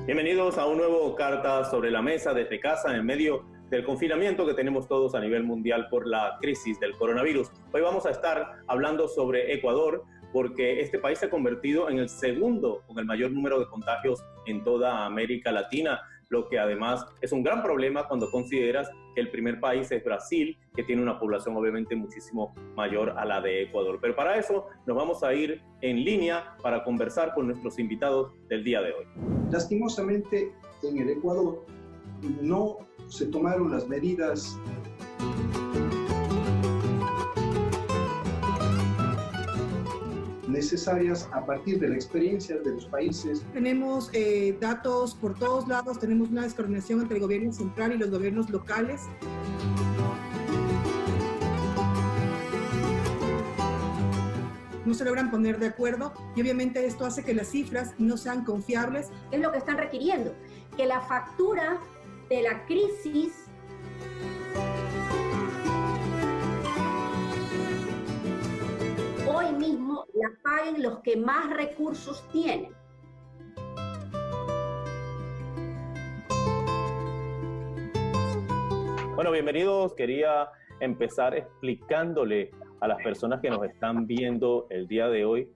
Bienvenidos a un nuevo Cartas sobre la Mesa desde casa en medio del confinamiento que tenemos todos a nivel mundial por la crisis del coronavirus. Hoy vamos a estar hablando sobre Ecuador porque este país se ha convertido en el segundo con el mayor número de contagios en toda América Latina, lo que además es un gran problema cuando consideras que el primer país es Brasil, que tiene una población obviamente muchísimo mayor a la de Ecuador. Pero para eso nos vamos a ir en línea para conversar con nuestros invitados del día de hoy. Lastimosamente, en el Ecuador no se tomaron las medidas necesarias a partir de la experiencia de los países. Tenemos datos por todos lados, tenemos una descoordinación entre el gobierno central y los gobiernos locales. No se logran poner de acuerdo y obviamente esto hace que las cifras no sean confiables. Es lo que están requiriendo, que la factura de la crisis hoy mismo la paguen los que más recursos tienen. Bueno, bienvenidos. Quería empezar explicándole a las personas que nos están viendo el día de hoy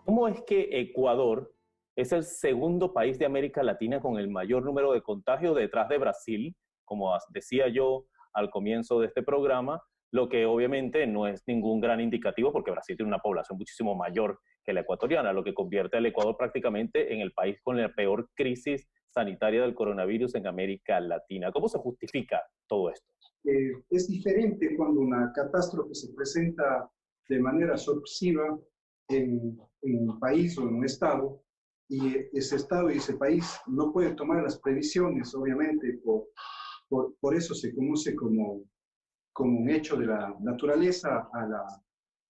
cómo es que Ecuador es el segundo país de América Latina con el mayor número de contagios detrás de Brasil, como decía yo al comienzo de este programa, lo que obviamente no es ningún gran indicativo porque Brasil tiene una población muchísimo mayor que la ecuatoriana, lo que convierte al Ecuador prácticamente en el país con la peor crisis sanitaria del coronavirus en América Latina. ¿Cómo se justifica todo esto? Es diferente cuando una catástrofe se presenta de manera sorpresiva en un país o en un estado y ese estado y ese país no puede tomar las previsiones, obviamente, por eso se conoce como un hecho de la naturaleza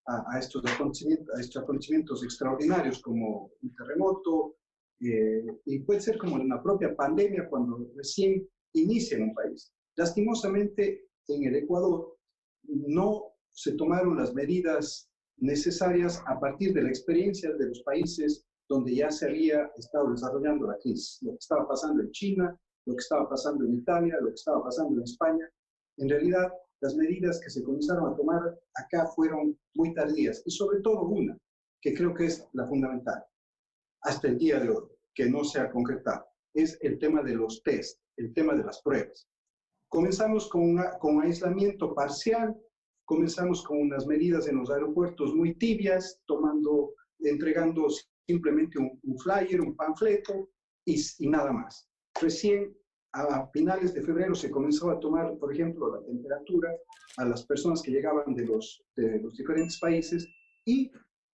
a estos acontecimientos extraordinarios como un terremoto y puede ser como una propia pandemia cuando recién inicia en un país. Lastimosamente, en el Ecuador no se tomaron las medidas necesarias a partir de la experiencia de los países donde ya se había estado desarrollando la crisis. Lo que estaba pasando en China, lo que estaba pasando en Italia, lo que estaba pasando en España. En realidad, las medidas que se comenzaron a tomar acá fueron muy tardías y sobre todo una, que creo que es la fundamental, hasta el día de hoy, que no se ha concretado, es el tema de los test, el tema de las pruebas. Comenzamos con aislamiento parcial, comenzamos con unas medidas en los aeropuertos muy tibias, entregando simplemente un flyer, un panfleto y nada más. Recién a finales de febrero se comenzó a tomar, por ejemplo, la temperatura a las personas que llegaban de los diferentes países y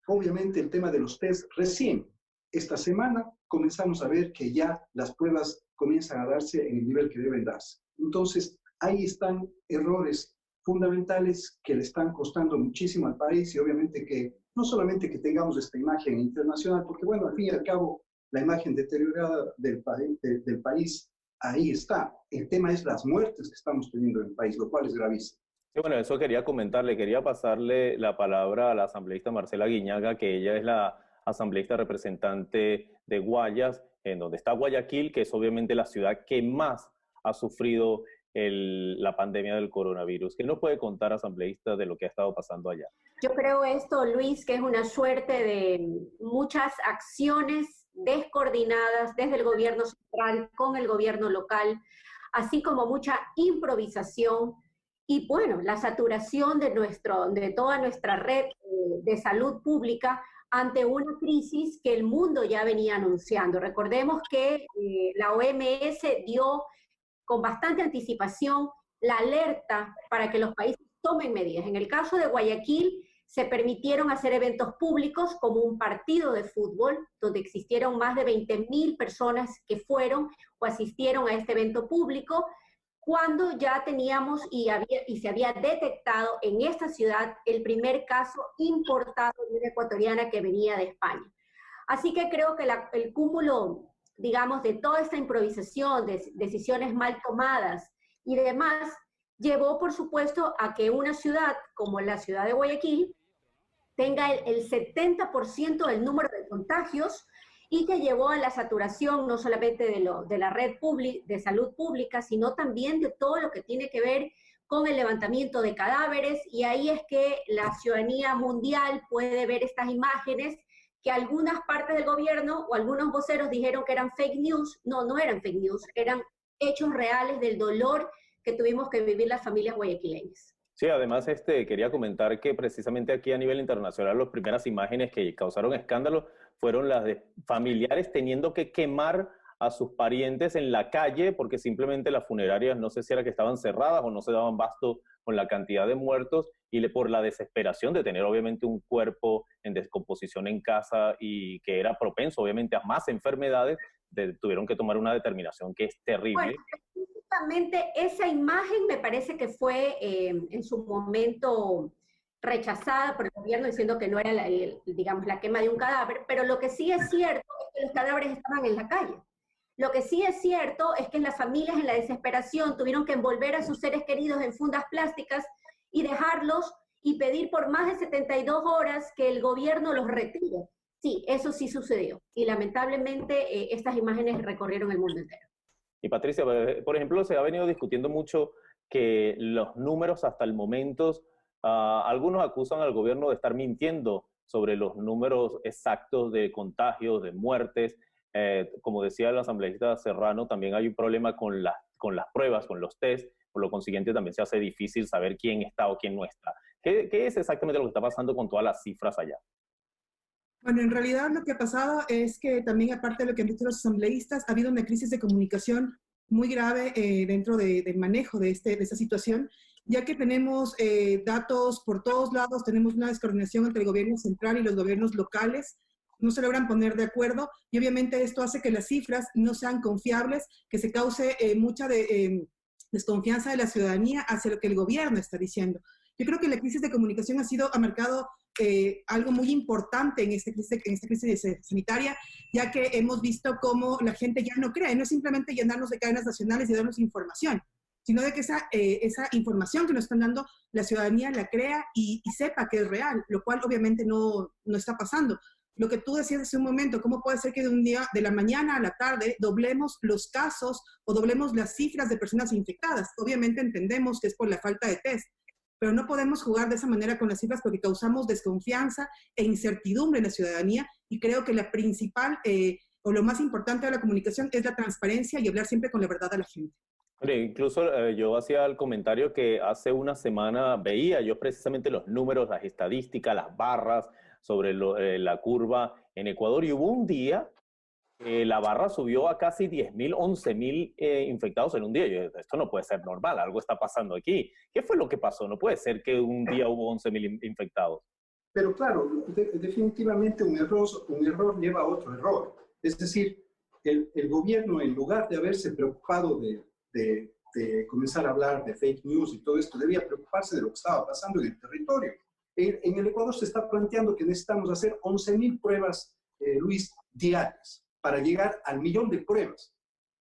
obviamente el tema de los test. Recién esta semana comenzamos a ver que ya las pruebas comienzan a darse en el nivel que deben darse. Entonces, ahí están errores fundamentales que le están costando muchísimo al país y obviamente que no solamente que tengamos esta imagen internacional, porque bueno, al fin y al cabo, la imagen deteriorada del país ahí está. El tema es las muertes que estamos teniendo en el país, lo cual es gravísimo. Sí, bueno, eso quería comentarle, quería pasarle la palabra a la asambleísta Marcela Guiñaga, que ella es la asambleísta representante de Guayas, en donde está Guayaquil, que es obviamente la ciudad que más ha sufrido la pandemia del coronavirus. ¿Qué nos puede contar, asambleísta, de lo que ha estado pasando allá? Yo creo esto, Luis, que es una suerte de muchas acciones descoordinadas desde el gobierno central con el gobierno local, así como mucha improvisación y, bueno, la saturación de toda nuestra red de salud pública ante una crisis que el mundo ya venía anunciando. Recordemos que la OMS dio con bastante anticipación la alerta para que los países tomen medidas. En el caso de Guayaquil, se permitieron hacer eventos públicos como un partido de fútbol, donde existieron más de 20.000 personas que fueron o asistieron a este evento público, cuando ya teníamos y se había detectado en esta ciudad el primer caso importado de una ecuatoriana que venía de España. Así que creo que el cúmulo, digamos, de toda esta improvisación, de decisiones mal tomadas y demás, llevó, por supuesto, a que una ciudad como la ciudad de Guayaquil tenga el 70% del número de contagios y que llevó a la saturación no solamente de la red de salud pública, sino también de todo lo que tiene que ver con el levantamiento de cadáveres, y ahí es que la ciudadanía mundial puede ver estas imágenes que algunas partes del gobierno o algunos voceros dijeron que eran fake news. No, no eran fake news, eran hechos reales del dolor que tuvimos que vivir las familias guayaquileñas. Sí, además quería comentar que precisamente aquí a nivel internacional las primeras imágenes que causaron escándalo fueron las de familiares teniendo que quemar a sus parientes en la calle porque simplemente las funerarias no sé si era que estaban cerradas o no se daban basto con la cantidad de muertos y por la desesperación de tener obviamente un cuerpo en descomposición en casa y que era propenso obviamente a más enfermedades, tuvieron que tomar una determinación que es terrible. Bueno, justamente esa imagen me parece que fue en su momento rechazada por el gobierno diciendo que no era, digamos, la quema de un cadáver, pero lo que sí es cierto es que los cadáveres estaban en la calle. Lo que sí es cierto es que las familias en la desesperación tuvieron que envolver a sus seres queridos en fundas plásticas y dejarlos y pedir por más de 72 horas que el gobierno los retire. Sí, eso sí sucedió. Y lamentablemente estas imágenes recorrieron el mundo entero. Y Patricia, por ejemplo, se ha venido discutiendo mucho que los números hasta el momento, algunos acusan al gobierno de estar mintiendo sobre los números exactos de contagios, de muertes. Como decía el asambleísta Serrano, también hay un problema con las pruebas, con los test, por lo consiguiente también se hace difícil saber quién está o quién no está. ¿Qué es exactamente lo que está pasando con todas las cifras allá? Bueno, en realidad lo que ha pasado es que también, aparte de lo que han dicho los asambleístas, ha habido una crisis de comunicación muy grave dentro del manejo de esta situación, ya que tenemos datos por todos lados, tenemos una descoordinación entre el gobierno central y los gobiernos locales, no se logran poner de acuerdo y obviamente esto hace que las cifras no sean confiables, que se cause mucha desconfianza de la ciudadanía hacia lo que el gobierno está diciendo. Yo creo que la crisis de comunicación ha marcado algo muy importante en esta crisis sanitaria, ya que hemos visto cómo la gente ya no cree, no es simplemente llenarnos de cadenas nacionales y darnos información, sino de que esa información que nos están dando la ciudadanía la crea y sepa que es real, lo cual obviamente no está pasando. Lo que tú decías hace un momento, ¿cómo puede ser que de un día, de la mañana a la tarde, doblemos los casos o doblemos las cifras de personas infectadas? Obviamente entendemos que es por la falta de test, pero no podemos jugar de esa manera con las cifras porque causamos desconfianza e incertidumbre en la ciudadanía y creo que la principal o lo más importante de la comunicación es la transparencia y hablar siempre con la verdad a la gente. Incluso yo hacía el comentario que hace una semana veía yo precisamente los números, las estadísticas, las barras sobre la curva en Ecuador y hubo un día la barra subió a casi 10.000, 11.000 infectados en un día. Yo, esto no puede ser normal, algo está pasando aquí. ¿Qué fue lo que pasó? No puede ser que un día hubo 11.000 infectados. Pero claro, definitivamente un error lleva a otro error. Es decir, el gobierno, en lugar de haberse preocupado de comenzar a hablar de fake news y todo esto, debía preocuparse de lo que estaba pasando en el territorio. En el Ecuador se está planteando que necesitamos hacer 11.000 pruebas, Luis, diarias, para llegar al 1.000.000 de pruebas.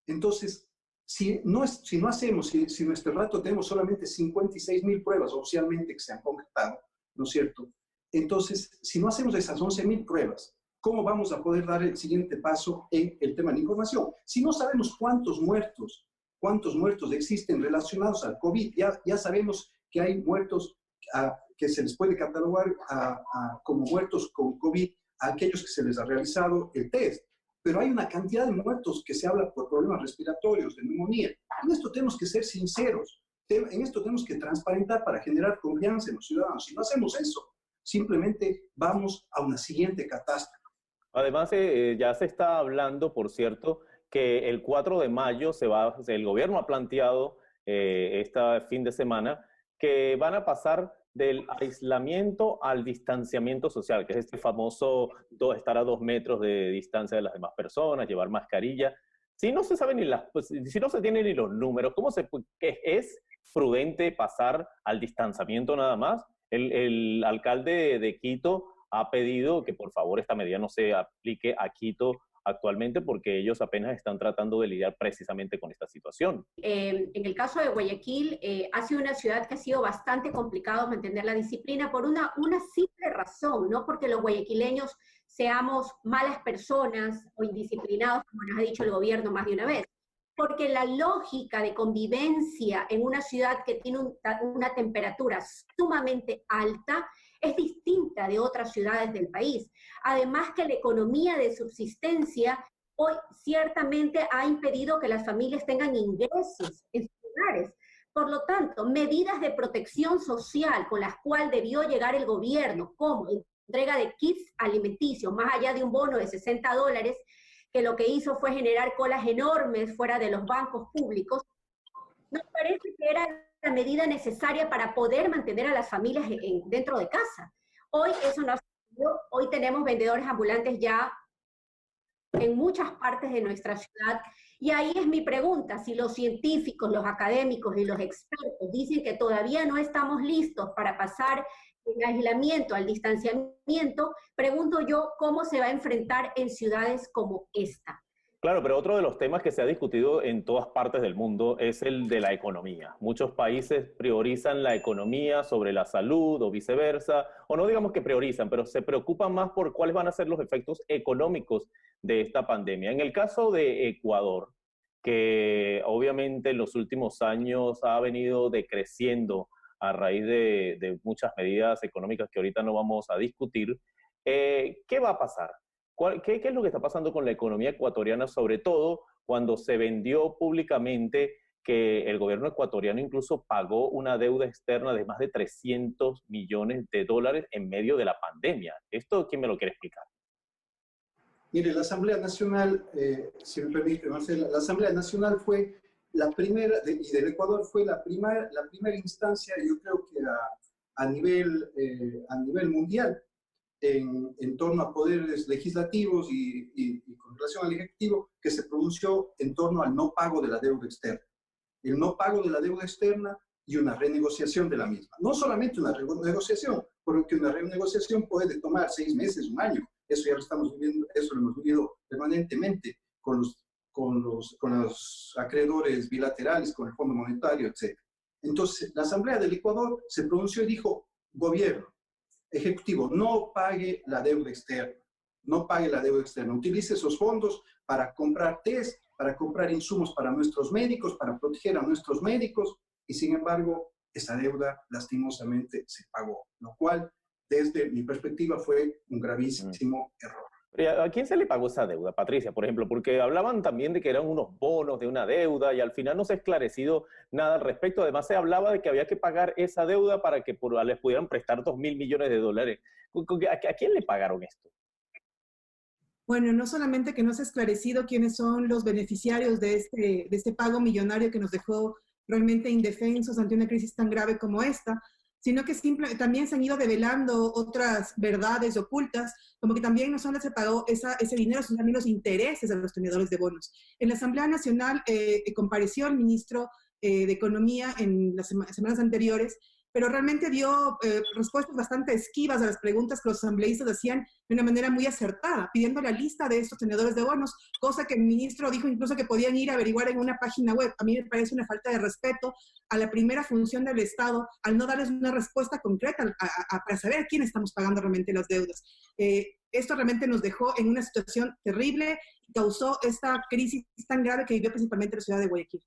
Entonces, si nuestro rato tenemos solamente 56.000 pruebas oficialmente que se han concretado, ¿no es cierto? Entonces, si no hacemos esas 11.000 pruebas, ¿cómo vamos a poder dar el siguiente paso en el tema de la información? Si no sabemos cuántos muertos existen relacionados al COVID, ya sabemos que hay muertos que se les puede catalogar como muertos con COVID a aquellos que se les ha realizado el test. Pero hay una cantidad de muertos que se habla por problemas respiratorios, de neumonía. En esto tenemos que ser sinceros, en esto tenemos que transparentar para generar confianza en los ciudadanos. Si no hacemos eso, simplemente vamos a una siguiente catástrofe. Además, ya se está hablando, por cierto, que el 4 de mayo el gobierno ha planteado este fin de semana que van a pasar del aislamiento al distanciamiento social, que es este famoso estar a 2 metros de distancia de las demás personas, llevar mascarilla. Si no se saben si no se tienen ni los números, ¿es prudente pasar al distanciamiento nada más? El alcalde de Quito ha pedido que por favor esta medida no se aplique a Quito actualmente porque ellos apenas están tratando de lidiar precisamente con esta situación. En el caso de Guayaquil, ha sido una ciudad que ha sido bastante complicado mantener la disciplina por una simple razón, no porque los guayaquileños seamos malas personas o indisciplinados, como nos ha dicho el gobierno más de una vez, porque la lógica de convivencia en una ciudad que tiene una temperatura sumamente alta es distinta de otras ciudades del país. Además que la economía de subsistencia hoy ciertamente ha impedido que las familias tengan ingresos en sus hogares. Por lo tanto, medidas de protección social con las cuales debió llegar el gobierno, como entrega de kits alimenticios, más allá de un bono de $60, que lo que hizo fue generar colas enormes fuera de los bancos públicos, nos parece que era la medida necesaria para poder mantener a las familias dentro de casa. Hoy eso no ha sucedido. Hoy tenemos vendedores ambulantes ya en muchas partes de nuestra ciudad, y ahí es mi pregunta: si los científicos, los académicos y los expertos dicen que todavía no estamos listos para pasar del aislamiento al distanciamiento, pregunto yo cómo se va a enfrentar en ciudades como esta. Claro, pero otro de los temas que se ha discutido en todas partes del mundo es el de la economía. Muchos países priorizan la economía sobre la salud o viceversa, o no digamos que priorizan, pero se preocupan más por cuáles van a ser los efectos económicos de esta pandemia. En el caso de Ecuador, que obviamente en los últimos años ha venido decreciendo a raíz de muchas medidas económicas que ahorita no vamos a discutir, ¿qué va a pasar? ¿Qué es lo que está pasando con la economía ecuatoriana, sobre todo cuando se vendió públicamente que el gobierno ecuatoriano incluso pagó una deuda externa de más de $300 millones en medio de la pandemia? ¿Esto quién me lo quiere explicar? Mire, la Asamblea Nacional, si me permite, Marcela, la Asamblea Nacional fue la primera, y del Ecuador fue la primera instancia, yo creo que a nivel mundial, en torno a poderes legislativos y con relación al Ejecutivo, que se pronunció en torno al no pago de la deuda externa. El no pago de la deuda externa y una renegociación de la misma. No solamente una renegociación, porque una renegociación puede tomar 6 meses, un año. Eso ya lo estamos viviendo, eso lo hemos vivido permanentemente con los acreedores bilaterales, con el Fondo Monetario, etc. Entonces, la Asamblea del Ecuador se pronunció y dijo: gobierno, Ejecutivo, no pague la deuda externa, no pague la deuda externa, utilice esos fondos para comprar test, para comprar insumos para nuestros médicos, para proteger a nuestros médicos, y sin embargo, esa deuda lastimosamente se pagó, lo cual, desde mi perspectiva, fue un gravísimo error. ¿A quién se le pagó esa deuda, Patricia, por ejemplo? Porque hablaban también de que eran unos bonos de una deuda y al final no se ha esclarecido nada al respecto. Además, se hablaba de que había que pagar esa deuda para que les pudieran prestar $2.000 millones. ¿A quién le pagaron esto? Bueno, no solamente que no se ha esclarecido quiénes son los beneficiarios de este pago millonario que nos dejó realmente indefensos ante una crisis tan grave como esta, sino que también se han ido develando otras verdades ocultas, como que también no solo se pagó ese dinero, sino también los intereses de los tenedores de bonos. En la Asamblea Nacional compareció el ministro de Economía en las semanas anteriores, pero realmente dio respuestas bastante esquivas a las preguntas que los asambleístas hacían de una manera muy acertada, pidiendo la lista de estos tenedores de bonos, cosa que el ministro dijo incluso que podían ir a averiguar en una página web. A mí me parece una falta de respeto a la primera función del Estado al no darles una respuesta concreta para saber a quién estamos pagando realmente las deudas. Esto realmente nos dejó en una situación terrible y causó esta crisis tan grave que vivió principalmente la ciudad de Guayaquil.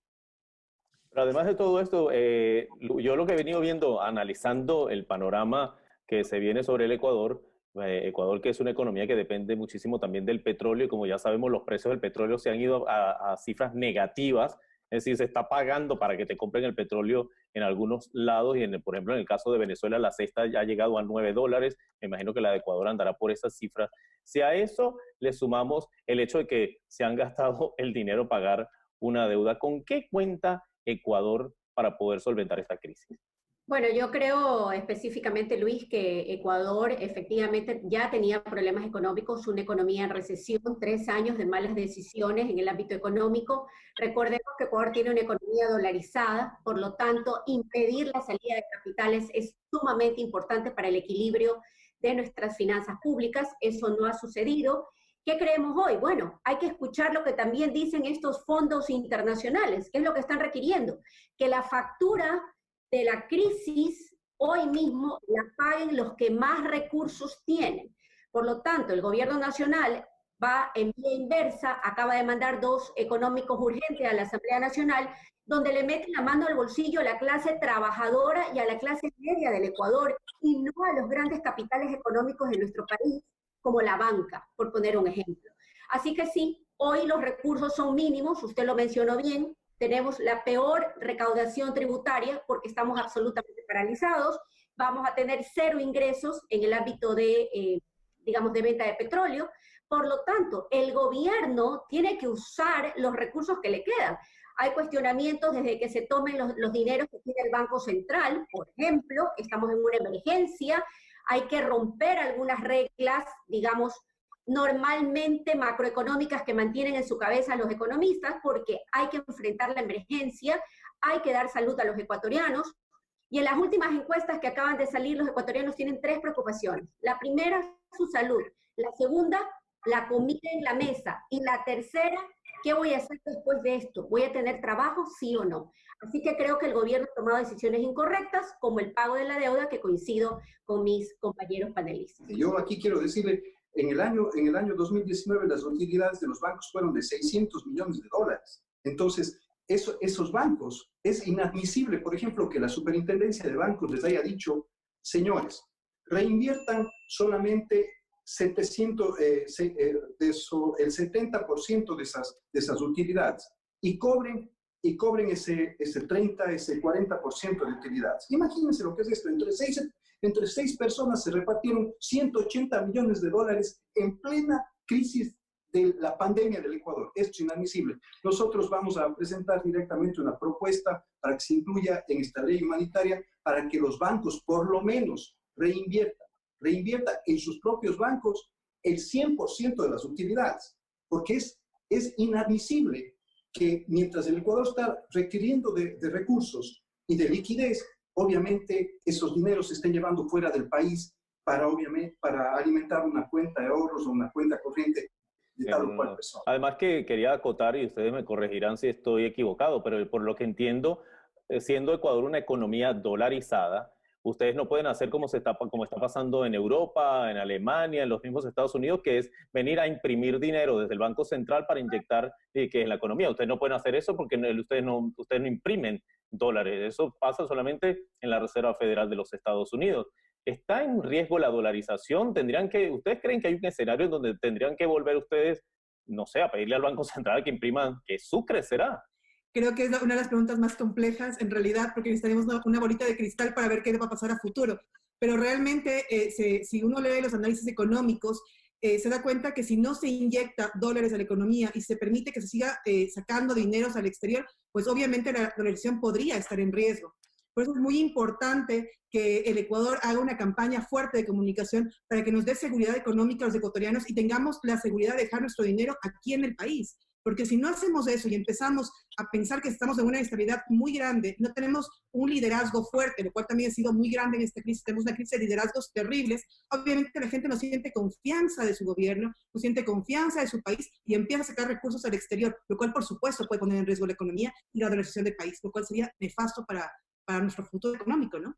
Pero además de todo esto, yo lo que he venido viendo, analizando el panorama que se viene sobre el Ecuador, Ecuador que es una economía que depende muchísimo también del petróleo, y como ya sabemos, los precios del petróleo se han ido a cifras negativas, es decir, se está pagando para que te compren el petróleo en algunos lados, y por ejemplo en el caso de Venezuela la cesta ya ha llegado a $9, me imagino que la de Ecuador andará por esas cifras. Si a eso le sumamos el hecho de que se han gastado el dinero pagar una deuda, ¿con qué cuenta Ecuador para poder solventar esta crisis? Bueno, yo creo específicamente, Luis, que Ecuador efectivamente ya tenía problemas económicos, una economía en recesión, 3 años de malas decisiones en el ámbito económico. Recordemos que Ecuador tiene una economía dolarizada, por lo tanto, impedir la salida de capitales es sumamente importante para el equilibrio de nuestras finanzas públicas. Eso no ha sucedido. ¿Qué creemos hoy? Bueno, hay que escuchar lo que también dicen estos fondos internacionales. ¿Qué es lo que están requiriendo? Que la factura de la crisis hoy mismo la paguen los que más recursos tienen. Por lo tanto, el gobierno nacional va en vía inversa, acaba de mandar 2 económicos urgentes a la Asamblea Nacional, donde le meten la mano al bolsillo a la clase trabajadora y a la clase media del Ecuador, y no a los grandes capitales económicos de nuestro país, como la banca, por poner un ejemplo. Así que sí, hoy los recursos son mínimos, usted lo mencionó bien, tenemos la peor recaudación tributaria porque estamos absolutamente paralizados, vamos a tener 0 ingresos en el ámbito de, digamos, de venta de petróleo. Por lo tanto, el gobierno tiene que usar los recursos que le quedan. Hay cuestionamientos desde que se tomen los dineros que tiene el Banco Central, por ejemplo, estamos en una emergencia, hay que romper algunas reglas, digamos, normalmente macroeconómicas que mantienen en su cabeza los economistas, porque hay que enfrentar la emergencia, hay que dar salud a los ecuatorianos, y en las últimas encuestas que acaban de salir, los ecuatorianos tienen 3 preocupaciones. La primera, su salud. La segunda, la comida en la mesa. Y la tercera, ¿qué voy a hacer después de esto? ¿Voy a tener trabajo, sí o no? Así que creo que el gobierno ha tomado decisiones incorrectas, como el pago de la deuda, que coincido con mis compañeros panelistas. Yo aquí quiero decirle, en el año 2019 las utilidades de los bancos fueron de 600 millones de dólares. Entonces, esos bancos, es inadmisible, por ejemplo, que la superintendencia de bancos les haya dicho, señores, reinviertan solamente 700, el 70% de esas utilidades y cobren ese 30, ese 40% de utilidades. Imagínense lo que es esto, entre seis personas se repartieron 180 millones de dólares en plena crisis de la pandemia del Ecuador. Esto es inadmisible. Nosotros vamos a presentar directamente una propuesta para que se incluya en esta ley humanitaria para que los bancos por lo menos reinviertan en sus propios bancos el 100% de las utilidades, porque es inadmisible que mientras el Ecuador está requiriendo de recursos y de liquidez, obviamente esos dineros se estén llevando fuera del país para alimentar una cuenta de ahorros o una cuenta corriente de tal o cual persona. Además que quería acotar, y ustedes me corregirán si estoy equivocado, pero por lo que entiendo, siendo Ecuador una economía dolarizada, ustedes no pueden hacer como está pasando en Europa, en Alemania, en los mismos Estados Unidos, que es venir a imprimir dinero desde el Banco Central para inyectar que en la economía. Ustedes no pueden hacer eso porque ustedes no imprimen dólares. Eso pasa solamente en la Reserva Federal de los Estados Unidos. ¿Está en riesgo la dolarización? ¿Ustedes creen que hay un escenario en donde tendrían que volver ustedes, no sé, a pedirle al Banco Central que impriman, que Sucre será? Creo que es una de las preguntas más complejas, en realidad, porque necesitaríamos una bolita de cristal para ver qué va a pasar a futuro. Pero realmente, si uno lee los análisis económicos, se da cuenta que si no se inyecta dólares a la economía y se permite que se siga sacando dineros al exterior, pues obviamente la dolarización podría estar en riesgo. Por eso es muy importante que el Ecuador haga una campaña fuerte de comunicación para que nos dé seguridad económica a los ecuatorianos y tengamos la seguridad de dejar nuestro dinero aquí en el país. Porque si no hacemos eso y empezamos a pensar que estamos en una inestabilidad muy grande, no tenemos un liderazgo fuerte, lo cual también ha sido muy grande en esta crisis, tenemos una crisis de liderazgos terribles, obviamente la gente no siente confianza de su gobierno, no siente confianza de su país y empieza a sacar recursos al exterior, lo cual por supuesto puede poner en riesgo la economía y la dolarización del país, lo cual sería nefasto para nuestro futuro económico, ¿no?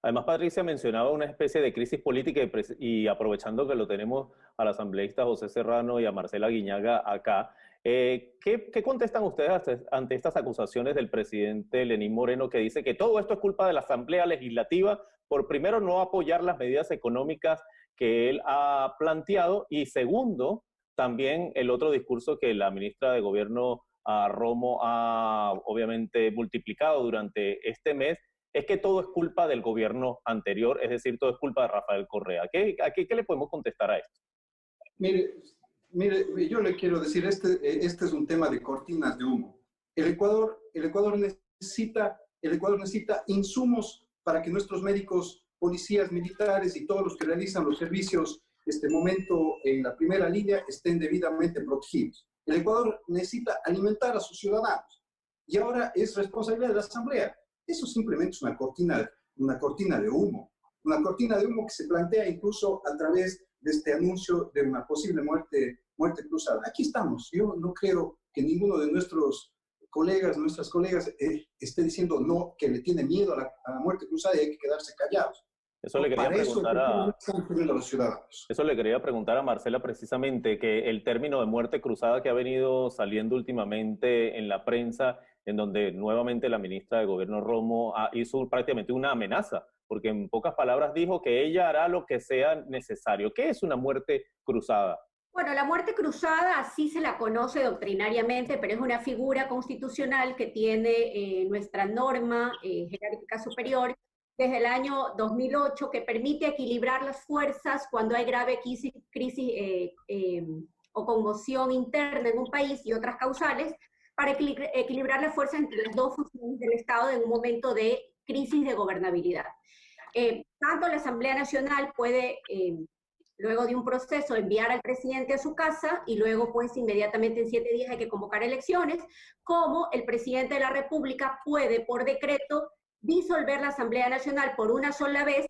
Además, Patricia mencionaba una especie de crisis política y aprovechando que lo tenemos al asambleísta José Serrano y a Marcela Guiñaga acá, ¿qué contestan ustedes ante estas acusaciones del presidente Lenín Moreno que dice que todo esto es culpa de la Asamblea Legislativa por primero no apoyar las medidas económicas que él ha planteado y segundo, también el otro discurso que la ministra de Gobierno Romo ha obviamente multiplicado durante este mes, es que todo es culpa del gobierno anterior, es decir, todo es culpa de Rafael Correa. ¿Qué le podemos contestar a esto? Mire, yo le quiero decir, este es un tema de cortinas de humo. El Ecuador necesita insumos para que nuestros médicos, policías, militares y todos los que realizan los servicios este momento en la primera línea estén debidamente protegidos. El Ecuador necesita alimentar a sus ciudadanos y ahora es responsabilidad de la Asamblea. Eso simplemente es una cortina de humo. una cortina de humo que se plantea incluso a través de este anuncio de una posible muerte cruzada. Aquí estamos. Yo no creo que ninguno de nuestras colegas esté diciendo no, que le tiene miedo a la muerte cruzada y hay que quedarse callados. Eso le quería preguntar Eso le quería preguntar a Marcela precisamente, que el término de muerte cruzada que ha venido saliendo últimamente en la prensa, en donde nuevamente la ministra de Gobierno Romo hizo prácticamente una amenaza, porque en pocas palabras dijo que ella hará lo que sea necesario. ¿Qué es una muerte cruzada? Bueno, la muerte cruzada así se la conoce doctrinariamente, pero es una figura constitucional que tiene nuestra norma jerárquica superior desde el año 2008 que permite equilibrar las fuerzas cuando hay grave crisis o conmoción interna en un país y otras causales, para equilibrar las fuerzas entre las dos funciones del Estado en un momento de crisis de gobernabilidad. Tanto la Asamblea Nacional puede, luego de un proceso, enviar al presidente a su casa y luego pues inmediatamente en 7 días hay que convocar elecciones, como el presidente de la República puede por decreto disolver la Asamblea Nacional por una sola vez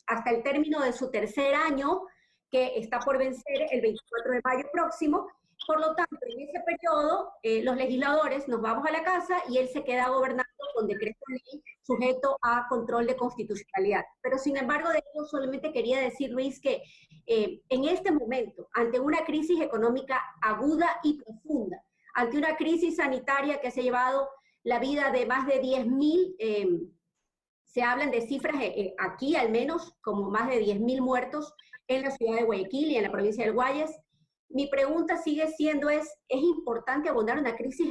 hasta el término de su tercer año, que está por vencer el 24 de mayo próximo. Por lo tanto, en ese periodo, los legisladores nos vamos a la casa y él se queda gobernando con decreto de ley sujeto a control de constitucionalidad. Pero sin embargo, de ello solamente quería decir, Luis, que en este momento, ante una crisis económica aguda y profunda, ante una crisis sanitaria que se ha llevado la vida de más de 10.000, se hablan de cifras aquí al menos como más de 10.000 muertos en la ciudad de Guayaquil y en la provincia del Guayas. Mi pregunta sigue siendo ¿es importante abordar una crisis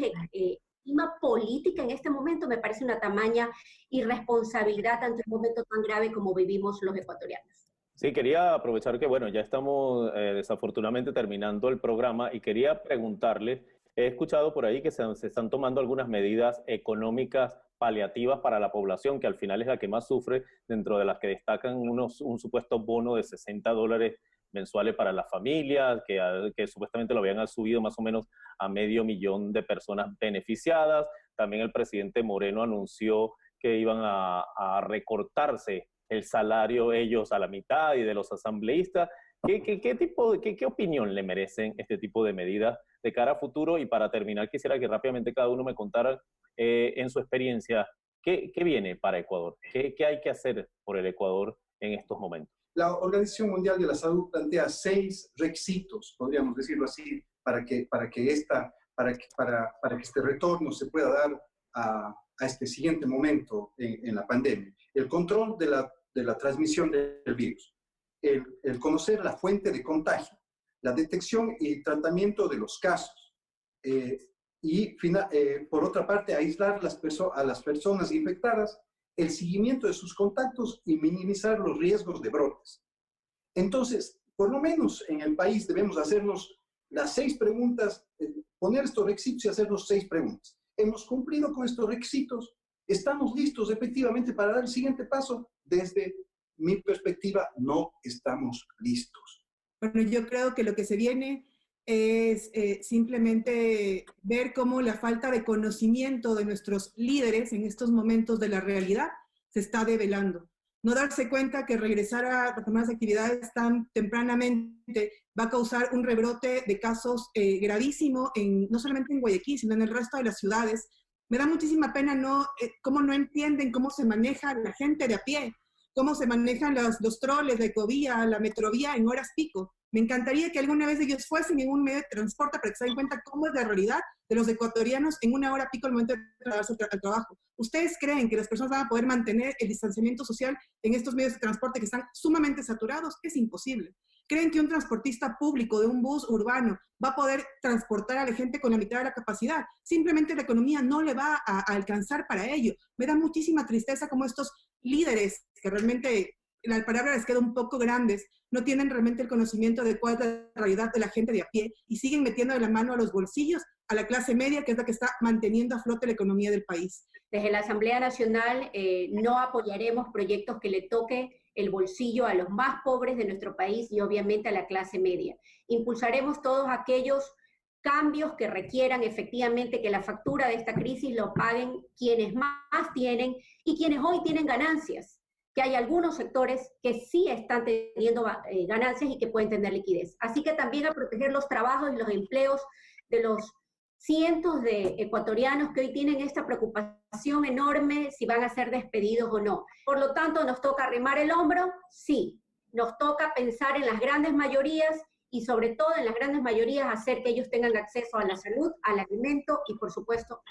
clima política en este momento? Me parece una tamaña irresponsabilidad ante un momento tan grave como vivimos los ecuatorianos. Sí, quería aprovechar que, bueno, ya estamos desafortunadamente terminando el programa y quería preguntarle, he escuchado por ahí que se están tomando algunas medidas económicas paliativas para la población, que al final es la que más sufre, dentro de las que destacan un supuesto bono de $60 mensuales para las familias, que supuestamente lo habían subido más o menos a 500.000 de personas beneficiadas. También el presidente Moreno anunció que iban a recortarse el salario ellos a la mitad y de los asambleístas. ¿Qué opinión le merecen este tipo de medidas de cara a futuro? Y para terminar, quisiera que rápidamente cada uno me contara en su experiencia, ¿qué viene para Ecuador? ¿Qué hay que hacer por el Ecuador en estos momentos? La Organización Mundial de la Salud plantea 6 requisitos, podríamos decirlo así, para que este retorno se pueda dar a este siguiente momento en la pandemia. El control de la transmisión del virus, el conocer la fuente de contagio, la detección y tratamiento de los casos, por otra parte, aislar a las personas infectadas, el seguimiento de sus contactos y minimizar los riesgos de brotes. Entonces, por lo menos en el país debemos hacernos las 6 preguntas, poner estos requisitos y hacernos 6 preguntas. ¿Hemos cumplido con estos requisitos? ¿Estamos listos efectivamente para dar el siguiente paso? Desde mi perspectiva, no estamos listos. Bueno, yo creo que lo que se viene es simplemente ver cómo la falta de conocimiento de nuestros líderes en estos momentos de la realidad se está develando. No darse cuenta que regresar a retomar las actividades tan tempranamente va a causar un rebrote de casos gravísimo, no solamente en Guayaquil, sino en el resto de las ciudades. Me da muchísima pena cómo no entienden cómo se maneja la gente de a pie, cómo se manejan los troles, la ecovía, la metrovía en horas pico. Me encantaría que alguna vez ellos fuesen en un medio de transporte para que se den cuenta cómo es la realidad de los ecuatorianos en una hora pico al momento de trasladarse al trabajo. ¿Ustedes creen que las personas van a poder mantener el distanciamiento social en estos medios de transporte que están sumamente saturados? Es imposible. ¿Creen que un transportista público de un bus urbano va a poder transportar a la gente con la mitad de la capacidad? Simplemente la economía no le va a alcanzar para ello. Me da muchísima tristeza como estos líderes, que realmente la palabra les queda un poco grandes, no tienen realmente el conocimiento de cuál es la realidad de la gente de a pie y siguen metiendo de la mano a los bolsillos a la clase media, que es la que está manteniendo a flote la economía del país. Desde la Asamblea Nacional no apoyaremos proyectos que le toque el bolsillo a los más pobres de nuestro país y obviamente a la clase media. Impulsaremos todos aquellos cambios que requieran efectivamente que la factura de esta crisis lo paguen quienes más tienen y quienes hoy tienen ganancias. que hay algunos sectores que sí están teniendo ganancias y que pueden tener liquidez. Así que también a proteger los trabajos y los empleos de los cientos de ecuatorianos que hoy tienen esta preocupación enorme si van a ser despedidos o no. Por lo tanto, ¿nos toca arrimar el hombro? Sí. Nos toca pensar en las grandes mayorías y sobre todo en las grandes mayorías hacer que ellos tengan acceso a la salud, al alimento y por supuesto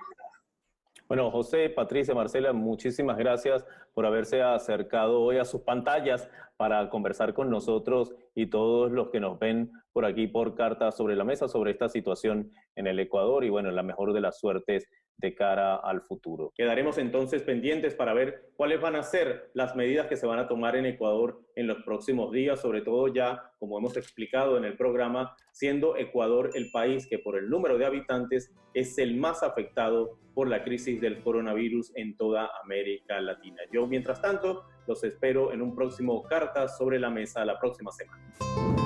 Bueno, José, Patricia, Marcela, muchísimas gracias por haberse acercado hoy a sus pantallas para conversar con nosotros y todos los que nos ven por aquí por Carta sobre la Mesa sobre esta situación en el Ecuador y bueno, la mejor de las suertes de cara al futuro. Quedaremos entonces pendientes para ver cuáles van a ser las medidas que se van a tomar en Ecuador en los próximos días, sobre todo ya, como hemos explicado en el programa, siendo Ecuador el país que por el número de habitantes es el más afectado por la crisis del coronavirus en toda América Latina. Yo, mientras tanto, los espero en un próximo Cartas sobre la Mesa la próxima semana.